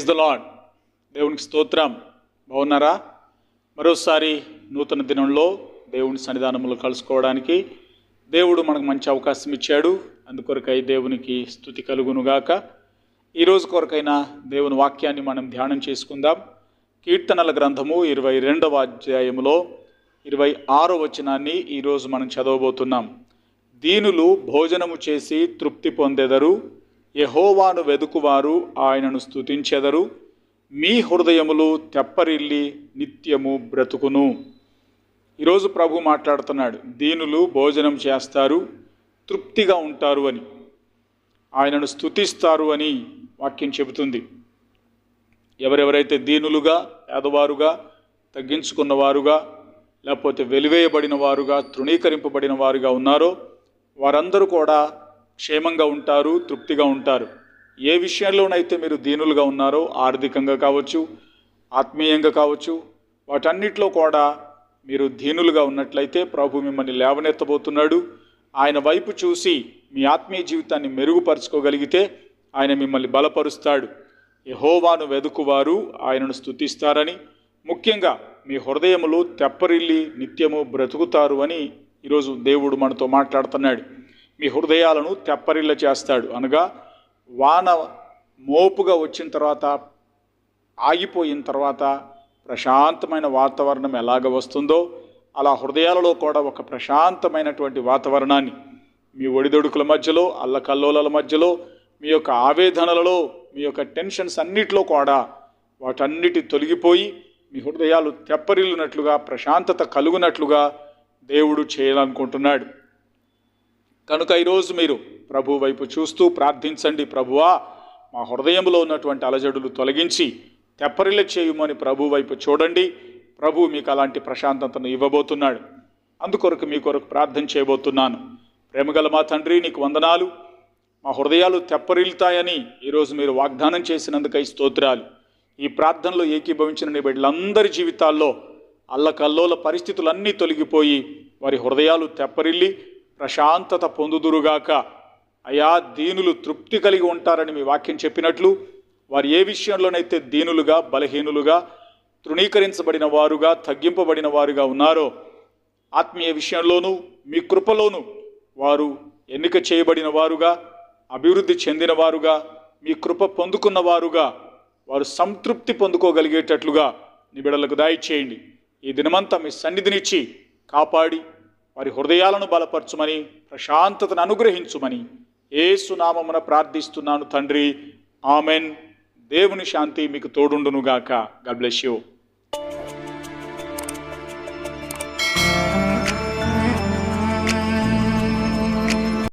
Praise the lord. దేవునికి స్తోత్రం. బాగున్నారా? మరోసారి నూతన దినంలో దేవుని సన్నిధానంలో కలుసుకోవడానికి దేవుడు మనకు మంచి అవకాశం ఇచ్చాడు. అందుకొరకై దేవునికి స్తుతి కలుగునుగాక. ఈరోజు కొరకైనా దేవుని వాక్యాన్ని మనం ధ్యానం చేసుకుందాం. కీర్తనల గ్రంథము 22వ అధ్యాయములో 26వ వచనాన్ని ఈరోజు మనం చదవబోతున్నాం. దీనులు భోజనము చేసి తృప్తి పొందెదరు, యెహోవాను వెదుకువారు ఆయనను స్తుతించెదరు, మీ హృదయములు తెప్పరిల్లి నిత్యము బ్రతుకును. ఈరోజు ప్రభు మాట్లాడుతున్నాడు, దీనులు భోజనం చేస్తారు, తృప్తిగా ఉంటారు అని, ఆయనను స్తుతిస్తారు అని వాక్యం చెబుతుంది. ఎవరెవరైతే దీనులుగా, పేదవారుగా, తగ్గించుకున్నవారుగా, లేకపోతే వెలివేయబడిన వారుగా, తృణీకరింపబడిన వారుగా ఉన్నారో వారందరూ కూడా క్షేమంగా ఉంటారు, తృప్తిగా ఉంటారు. ఏ విషయంలోనైతే మీరు దీనులుగా ఉన్నారో, ఆర్థికంగా కావచ్చు, ఆత్మీయంగా కావచ్చు, వాటన్నిటిలో కూడా మీరు దీనులుగా ఉన్నట్లయితే ప్రభు మిమ్మల్ని లేవనెత్తబోతున్నాడు. ఆయన వైపు చూసి మీ ఆత్మీయ జీవితాన్ని మెరుగుపరుచుకోగలిగితే ఆయన మిమ్మల్ని బలపరుస్తాడు. యెహోవాను వెదుకువారు ఆయనను స్తుతిస్తారని, ముఖ్యంగా మీ హృదయములు తెప్పరిల్లి నిత్యము బ్రతుకుతారు అని ఈరోజు దేవుడు మనతో మాట్లాడుతున్నాడు. మీ హృదయాలను తెప్పరిల్ల చేస్తాడు అనగా, వాన మోపుగా వచ్చిన తర్వాత, ఆగిపోయిన తర్వాత ప్రశాంతమైన వాతావరణం ఎలాగ వస్తుందో అలా హృదయాలలో కూడా ఒక ప్రశాంతమైనటువంటి వాతావరణాన్ని, మీ ఒడిదొడుకుల మధ్యలో, అల్లకల్లోల మధ్యలో, మీ యొక్క ఆవేదనలలో, మీ యొక్క టెన్షన్స్ అన్నిటిలో కూడా వాటన్నిటి తొలగిపోయి మీ హృదయాలు తెప్పరిల్లునట్లుగా, ప్రశాంతత కలుగునట్లుగా దేవుడు చేయాలనుకుంటున్నాడు. కనుక ఈరోజు మీరు ప్రభు వైపు చూస్తూ ప్రార్థించండి. ప్రభువా, మా హృదయంలో ఉన్నటువంటి అలజడులు తొలగించి తెప్పరిల్ల చేయుమని ప్రభు వైపు చూడండి. ప్రభు మీకు అలాంటి ప్రశాంతతను ఇవ్వబోతున్నాడు. అందుకొరకు మీ కొరకు ప్రార్థన చేయబోతున్నాను. ప్రేమగల మా తండ్రి, నీకు వందనాలు. మా హృదయాలు తెప్పరిల్లుతాయని ఈరోజు మీరు వాగ్దానం చేసినందుకై స్తోత్రాలు. ఈ ప్రార్థనలో ఏకీభవించిన నీ బిడ్డలందరి జీవితాల్లో అల్లకల్లోల పరిస్థితులన్నీ తొలగిపోయి వారి హృదయాలు తెప్పరిల్లి ప్రశాంతత పొందుదురుగాక. అయా, దీనులు తృప్తి కలిగి ఉంటారని మీ వాక్యం చెప్పినట్లు, వారు ఏ విషయంలోనైతే దీనులుగా, బలహీనులుగా, తృణీకరించబడిన వారుగా, తగ్గింపబడిన వారుగా ఉన్నారో, ఆత్మీయ విషయంలోనూ మీ కృపలోనూ వారు ఎన్నిక చేయబడిన వారుగా, అభివృద్ధి చెందిన వారుగా, మీ కృప పొందుకున్న వారుగా, వారు సంతృప్తి పొందుకోగలిగేటట్లుగా నీ బిడ్డలకు దయచేయండి. ఈ దినమంతా మీ సన్నిధినిచ్చి కాపాడి వారి హృదయాలను బలపరచుమని, ప్రశాంతతను అనుగ్రహించుమని యేసు నామమున ప్రార్థిస్తున్నాను తండ్రి. ఆమెన్. దేవుని శాంతి మీకు తోడుండునుగాక. God bless you.